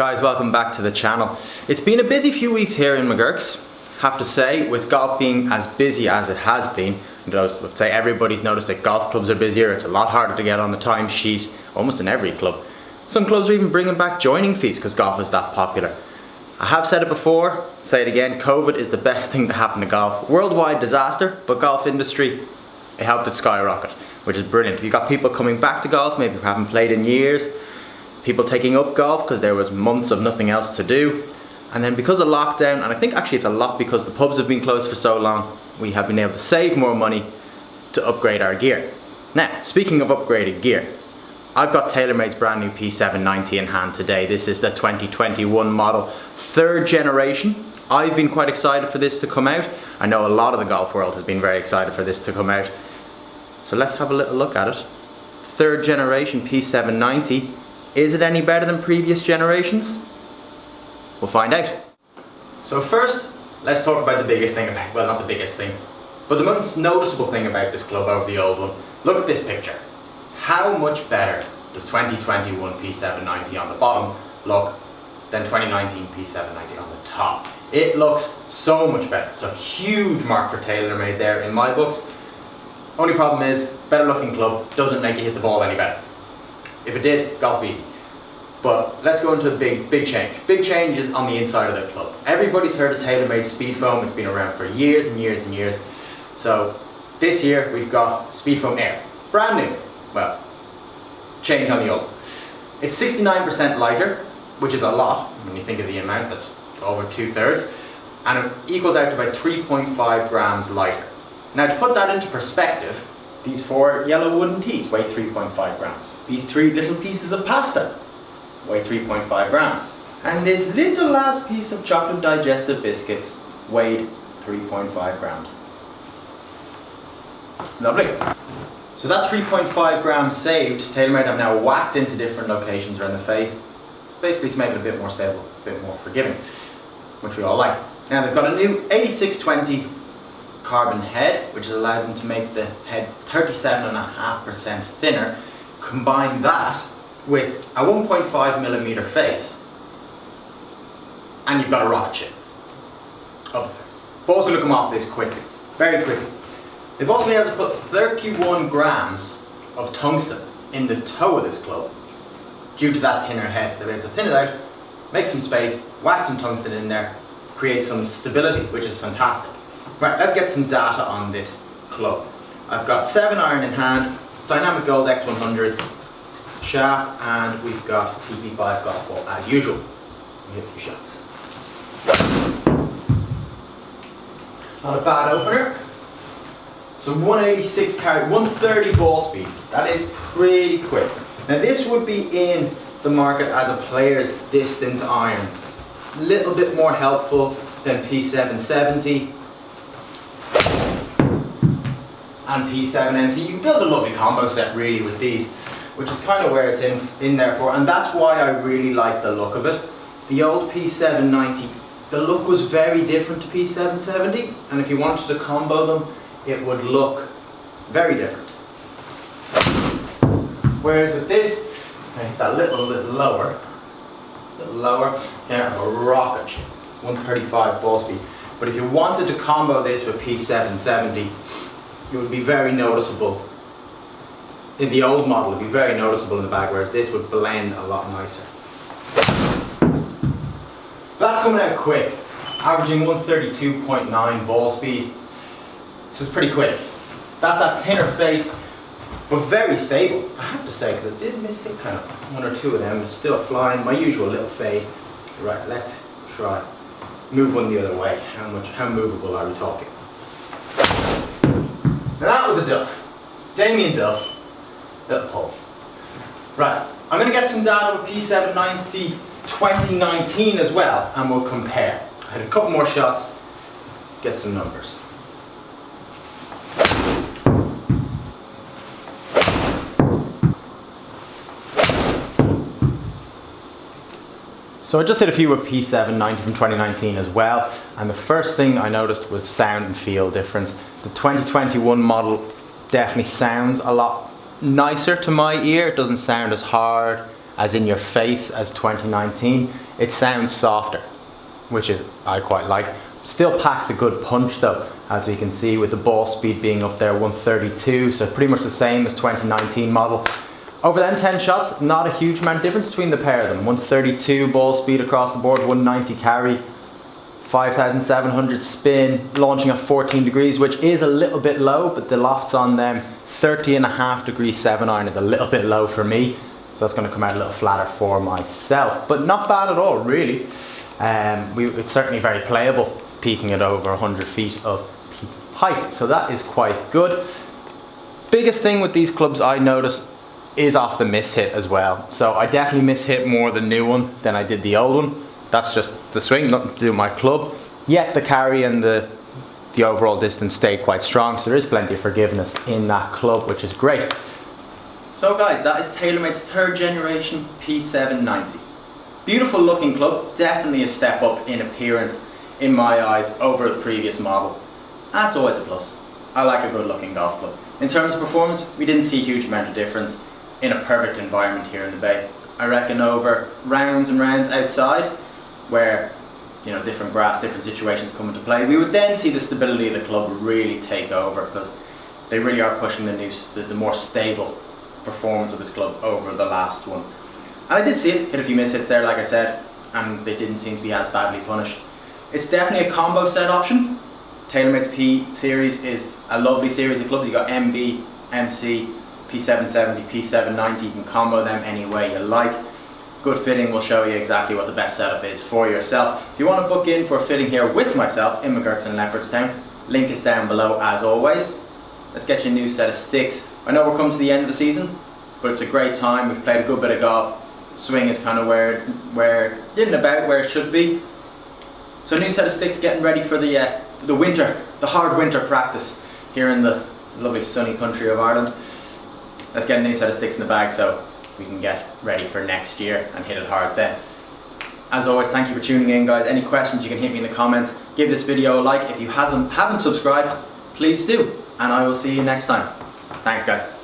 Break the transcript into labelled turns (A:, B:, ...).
A: Guys, welcome back to the channel. It's been a busy few weeks here in McGurk's. Have to say, with golf being as busy as it has been, and I would say everybody's noticed that golf clubs are busier. It's a lot harder to get on the timesheet, almost in every club. Some clubs are even bringing back joining fees because golf is that popular. I have said it before, say it again, COVID is the best thing to happen to golf. Worldwide disaster, but golf industry, it helped it skyrocket, which is brilliant. You've got people coming back to golf, maybe who haven't played in years, people taking up golf because there was months of nothing else to do. And then because of lockdown, and I think actually it's a lot because the pubs have been closed for so long, we have been able to save more money to upgrade our gear. Now, speaking of upgraded gear, I've got Taylormade's brand new P790 in hand today. This is the 2021 model, third generation. I've been quite excited for this to come out. I know a lot of the golf world has been very excited for this to come out. So let's have a little look at it. Third generation P790. Is it any better than previous generations? We'll find out. So first, let's talk about the biggest thing about, well, not the biggest thing, but the most noticeable thing about this club over the old one. Look at this picture. How much better does 2021 P790 on the bottom look than 2019 P790 on the top? It looks so much better. So huge mark for Taylormade there in my books. Only problem is, better looking club doesn't make you hit the ball any better. If it did, golf easy. But let's go into a big change. Big change is on the inside of the club. Everybody's heard of Taylormade Speed Foam. It's been around for years and years and years. So this year we've got Speed Foam Air. Brand new. Well, change on the old. It's 69% lighter, which is a lot when you think of the amount. That's over 2/3. And it equals out to about 3.5 grams lighter. Now to put that into perspective, these 4 yellow wooden tees weigh 3.5 grams. These 3 little pieces of pasta weigh 3.5 grams. And this little last piece of chocolate digestive biscuits weighed 3.5 grams. Lovely. So that 3.5 grams saved, Taylormade have now whacked into different locations around the face, basically to make it a bit more stable, a bit more forgiving, which we all like. Now they've got a new 8620 carbon head, which has allowed them to make the head 37.5% thinner. Combine that with a 1.5mm face, and you've got a rocket ship of the face. Ball's going to come off this quickly, very quickly. They've also been able to put 31 grams of tungsten in the toe of this club due to that thinner head. So they're able to thin it out, make some space, whack some tungsten in there, create some stability, which is fantastic. Right, let's get some data on this club. I've got 7 iron in hand, Dynamic Gold X100s, shaft, and we've got TP5 golf ball as usual. We hit a few shots. Not a bad opener. So 186 carry, 130 ball speed. That is pretty quick. Now this would be in the market as a player's distance iron. A little bit more helpful than P770 and P7MC. You can build a lovely combo set really with these, which is kind of where it's in there for, and that's why I really like the look of it. The old P790, the look was very different to P770, and if you wanted to combo them, it would look very different. Whereas with this, okay, that little lower, yeah, a rocket ship, 135 ball speed. But if you wanted to combo this with P770, it would be very noticeable. In the old model, it would be very noticeable in the bag, whereas this would blend a lot nicer. That's coming out quick, averaging 132.9 ball speed. This is pretty quick. That's that thinner face, but very stable, I have to say, because I did miss hit kind of 1 or 2 of them. It's still flying, my usual little fade. Right, let's try. Move one the other way. How movable are we talking? Now that was a duff. Damien Duff, little pull. Right, I'm going to get some data with P790 2019 as well, and we'll compare. I had a couple more shots, get some numbers. So I just did a few with P790 from 2019 as well, and the first thing I noticed was sound and feel difference. The 2021 model definitely sounds a lot nicer to my ear. It doesn't sound as hard as in your face as 2019. It sounds softer, which is I quite like. Still packs a good punch though, as we can see with the ball speed being up there, 132, so pretty much the same as 2019 model. Over them 10 shots, not a huge amount of difference between the pair of them. 132 ball speed across the board, 190 carry, 5,700 spin, launching at 14 degrees, which is a little bit low, but the lofts on them, 30.5 degree 7-iron is a little bit low for me, so that's going to come out a little flatter for myself, but not bad at all, really. It's certainly very playable, peaking at over 100 feet of peak height, so that is quite good. Biggest thing with these clubs I noticed is off the miss hit as well. So I definitely miss hit more the new one than I did the old one. That's just the swing, nothing to do with my club. Yet the carry and the overall distance stayed quite strong, so there is plenty of forgiveness in that club, which is great. So guys, that is Taylormade's 3rd generation P790. Beautiful looking club, definitely a step up in appearance in my eyes over the previous model. That's always a plus. I like a good looking golf club. In terms of performance, we didn't see a huge amount of difference in a perfect environment here in the Bay. I reckon over rounds and rounds outside, where different grass, different situations come into play, we would then see the stability of the club really take over, because they really are pushing the more stable performance of this club over the last one. And I did see it, hit a few miss hits there, like I said, and they didn't seem to be as badly punished. It's definitely a combo set option. Taylormade's P series is a lovely series of clubs. You got MB, MC, P770, P790. You can combo them any way you like. Good fitting will show you exactly what the best setup is for yourself. If you want to book in for a fitting here with myself in McGurk's in Leopardstown, link is down below as always. Let's get you a new set of sticks. I know we're coming to the end of the season, but it's a great time. We've played a good bit of golf. Swing is kind of where in about where it should be. So a new set of sticks, getting ready for the winter, the hard winter practice here in the lovely sunny country of Ireland. Let's get a new set of sticks in the bag so we can get ready for next year and hit it hard then. As always, thank you for tuning in, guys. Any questions, you can hit me in the comments. Give this video a like. If you haven't subscribed, please do. And I will see you next time. Thanks, guys.